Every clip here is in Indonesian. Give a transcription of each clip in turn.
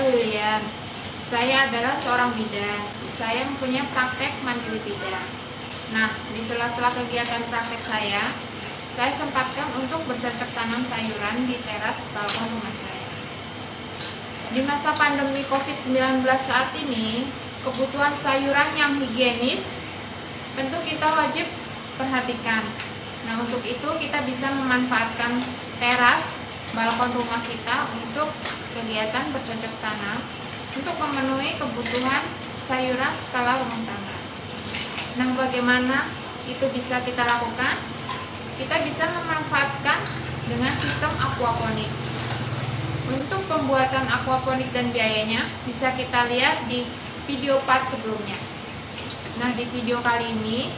Lilian. Saya adalah seorang bidan. Saya mempunyai praktek mandiri bidan. Nah, di sela-sela kegiatan praktek saya sempatkan untuk bercocok tanam sayuran di teras balkon rumah saya. Di masa pandemi COVID-19 saat ini, kebutuhan sayuran yang higienis tentu kita wajib perhatikan. Nah, untuk itu kita bisa memanfaatkan teras balkon rumah kita untuk kegiatan bercocok tanam untuk memenuhi kebutuhan sayuran skala rumah tangga. Nah, bagaimana itu bisa kita lakukan? Kita bisa memanfaatkan dengan sistem aquaponik. Untuk pembuatan aquaponik dan biayanya bisa kita lihat di video part sebelumnya. Nah, di video kali ini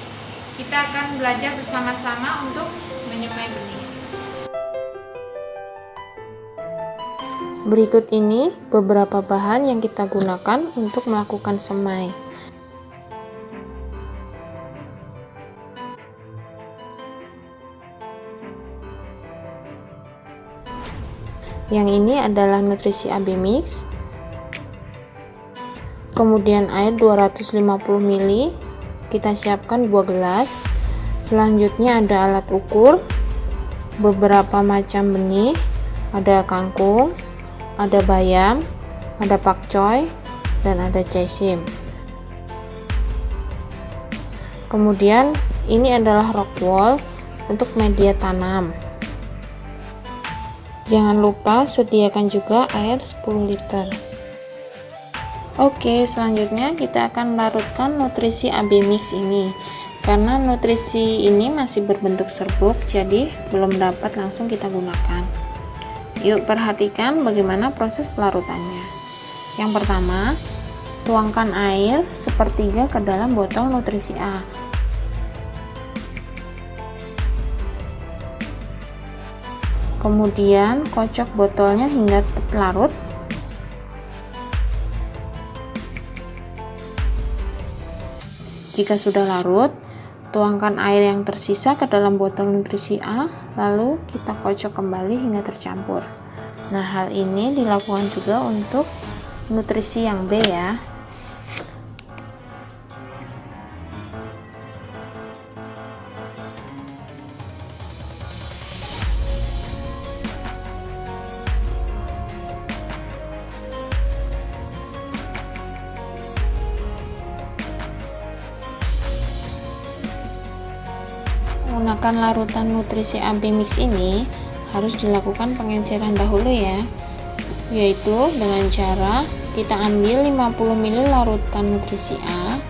kita akan belajar bersama-sama untuk menyemai benih. Berikut ini beberapa bahan yang kita gunakan untuk melakukan semai. Yang ini adalah nutrisi AB mix, kemudian air 250 ml, kita siapkan 2 gelas. Selanjutnya ada alat ukur, beberapa macam benih, ada kangkung, ada bayam, ada pakcoy, dan ada caisim. Kemudian ini adalah rock wool untuk media tanam. Jangan lupa sediakan juga air 10 liter. Oke, selanjutnya kita akan melarutkan nutrisi AB mix ini. Karena nutrisi ini masih berbentuk serbuk, jadi belum dapat langsung kita gunakan. Yuk perhatikan bagaimana proses pelarutannya. Yang pertama, tuangkan air sepertiga ke dalam botol nutrisi A. Kemudian kocok botolnya hingga larut. Jika sudah larut, tuangkan air yang tersisa ke dalam botol nutrisi A, lalu kita kocok kembali hingga tercampur. Nah, hal ini dilakukan juga untuk nutrisi yang B ya. Menggunakan larutan nutrisi AB mix ini harus dilakukan pengenceran dahulu ya, yaitu dengan cara kita ambil 50 ml larutan nutrisi A,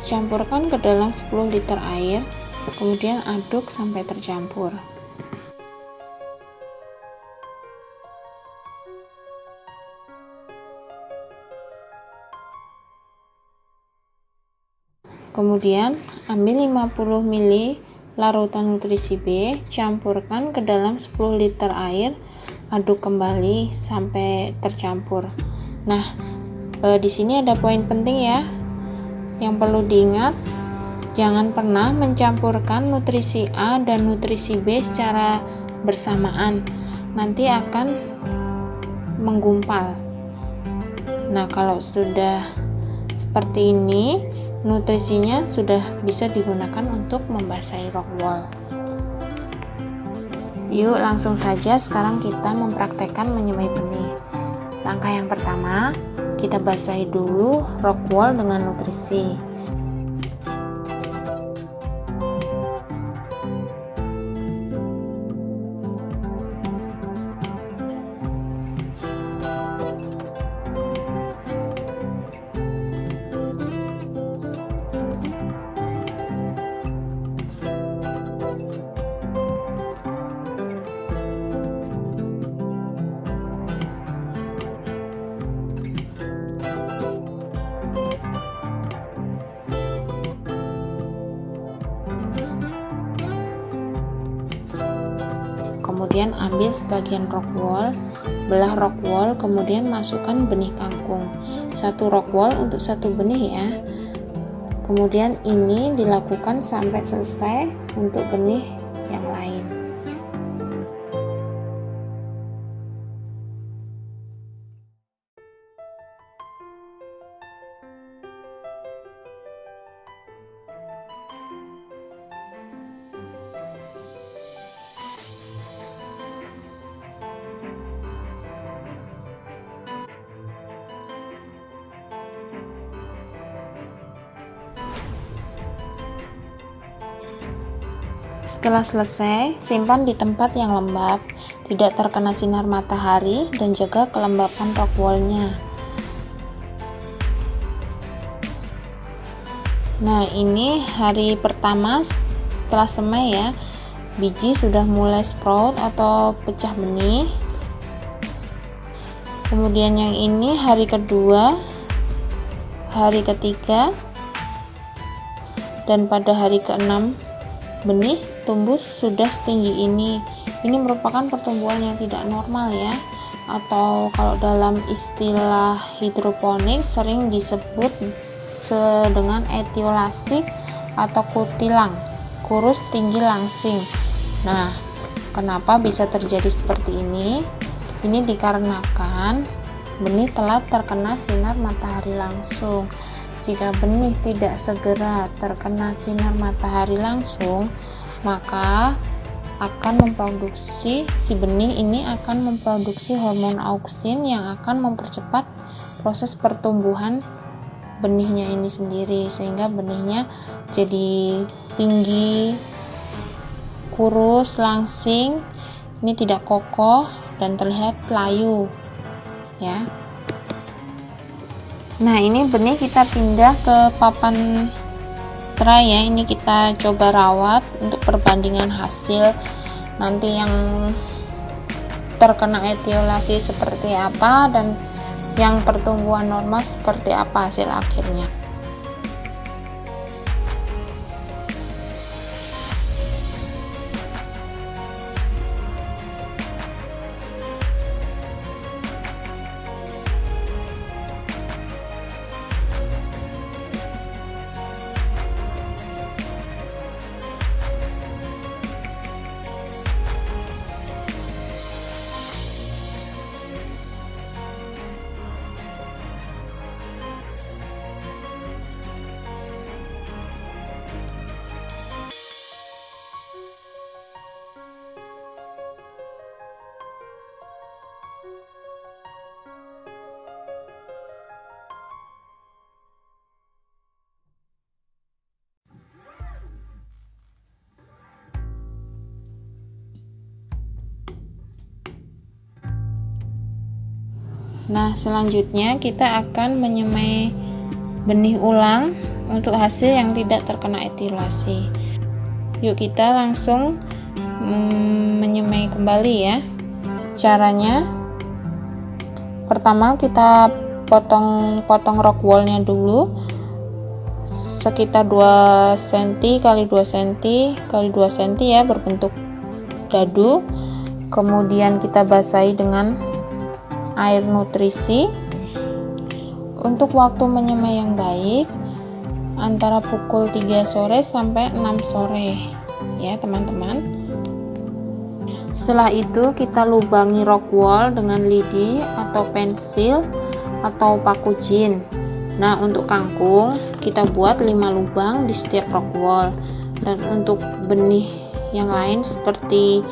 campurkan ke dalam 10 liter air, kemudian aduk sampai tercampur. Kemudian ambil 50 ml larutan nutrisi B, campurkan ke dalam 10 liter air, aduk kembali sampai tercampur. Nah, di sini ada poin penting ya. Yang perlu diingat, jangan pernah mencampurkan nutrisi A dan nutrisi B secara bersamaan, nanti akan menggumpal. Nah, kalau sudah seperti ini, nutrisinya sudah bisa digunakan untuk membasahi rock wool. Yuk langsung saja sekarang kita mempraktekkan menyemai benih. Langkah yang pertama, kita basahi dulu rock wool dengan nutrisi. kemudian ambil sebagian rockwool, belah rockwool, kemudian masukkan benih kangkung. 1 rockwool untuk 1 benih ya. Kemudian ini dilakukan sampai selesai untuk benih yang lain. Setelah selesai, simpan di tempat yang lembab, tidak terkena sinar matahari, dan jaga kelembapan rockwoolnya. Nah, ini hari pertama setelah semai ya, biji sudah mulai sprout atau pecah benih. Kemudian yang ini hari kedua, hari ketiga, dan pada hari ke-6 benih tumbuh sudah setinggi ini. Ini merupakan pertumbuhan yang tidak normal ya, atau kalau dalam istilah hidroponik sering disebut dengan etiolasi atau kutilang, kurus tinggi langsing. Nah, kenapa bisa terjadi seperti ini? Ini dikarenakan benih telah terkena sinar matahari langsung. Jika benih tidak segera terkena sinar matahari langsung, maka si benih ini akan memproduksi hormon auksin yang akan mempercepat proses pertumbuhan benihnya ini sendiri, sehingga benihnya jadi tinggi, kurus, langsing, ini tidak kokoh dan terlihat layu ya. Nah, ini benih kita pindah ke papan tray ya. Ini kita coba rawat untuk perbandingan hasil nanti yang terkena etiolasi seperti apa dan yang pertumbuhan normal seperti apa hasil akhirnya. Nah, selanjutnya kita akan menyemai benih ulang untuk hasil yang tidak terkena etiolasi. Yuk kita langsung menyemai kembali ya. Caranya, pertama kita potong rockwoolnya dulu sekitar 2 cm kali 2 cm kali 2 cm ya, berbentuk dadu. Kemudian kita basahi dengan air nutrisi. Untuk waktu menyemai yang baik antara pukul 3 sore sampai 6 sore ya teman-teman. Setelah itu kita lubangi rockwool dengan lidi atau pensil atau paku jin. Nah, untuk kangkung kita buat 5 lubang di setiap rockwool, dan untuk benih yang lain seperti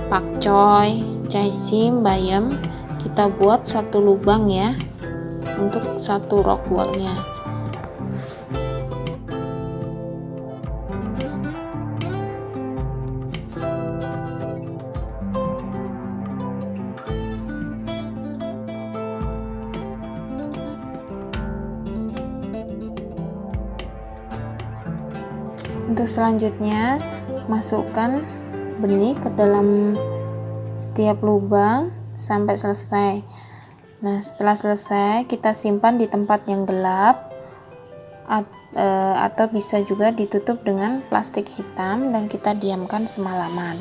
pakcoy, caisim, bayam kita buat 1 lubang ya untuk 1 rockwoolnya. Untuk selanjutnya, masukkan benih ke dalam setiap lubang sampai selesai. Nah, setelah selesai kita simpan di tempat yang gelap atau bisa juga ditutup dengan plastik hitam dan kita diamkan semalaman.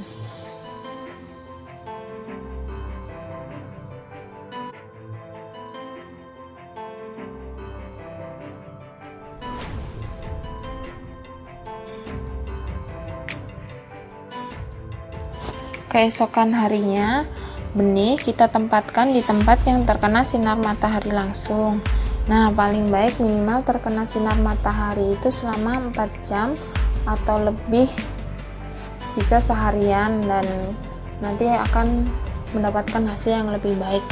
keesokan harinya, benih kita tempatkan di tempat yang terkena sinar matahari langsung. Nah, paling baik minimal terkena sinar matahari itu selama 4 jam atau lebih, bisa seharian, dan nanti akan mendapatkan hasil yang lebih baik.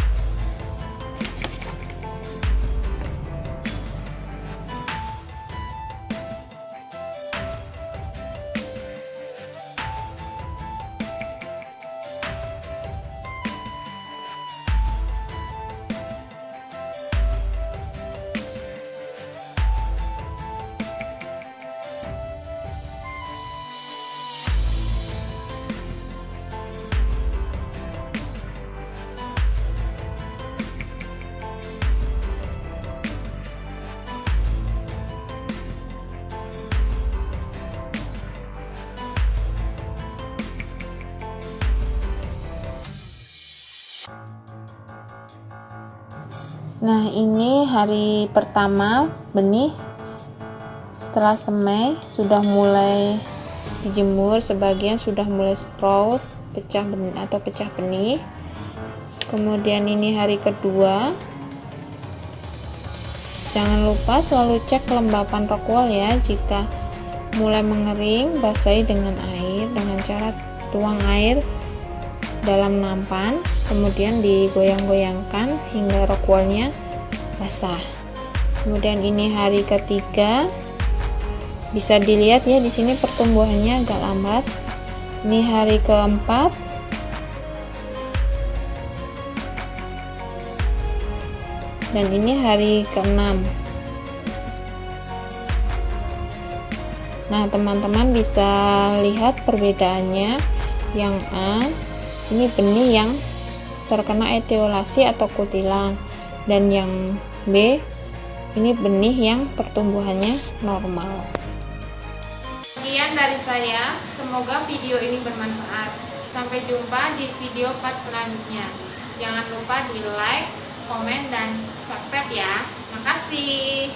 Nah, ini hari pertama benih setelah semai sudah mulai dijemur, sebagian sudah mulai sprout, pecah benih atau pecah benih. Kemudian ini hari kedua. Jangan lupa selalu cek kelembapan rockwool ya. Jika mulai mengering, basahi dengan air dengan cara tuang air dalam nampan, kemudian digoyang-goyangkan hingga rockwoolnya basah. Kemudian ini hari ketiga, bisa dilihat ya di sini pertumbuhannya agak lambat. Ini hari keempat, dan ini hari keenam. Nah, teman-teman bisa lihat perbedaannya. Yang A, ini benih yang terkena etiolasi atau kutilang, dan yang B, ini benih yang pertumbuhannya normal. Sekian dari saya, semoga video ini bermanfaat. Sampai jumpa di video part selanjutnya. Jangan lupa di like, komen, dan subscribe ya. Makasih.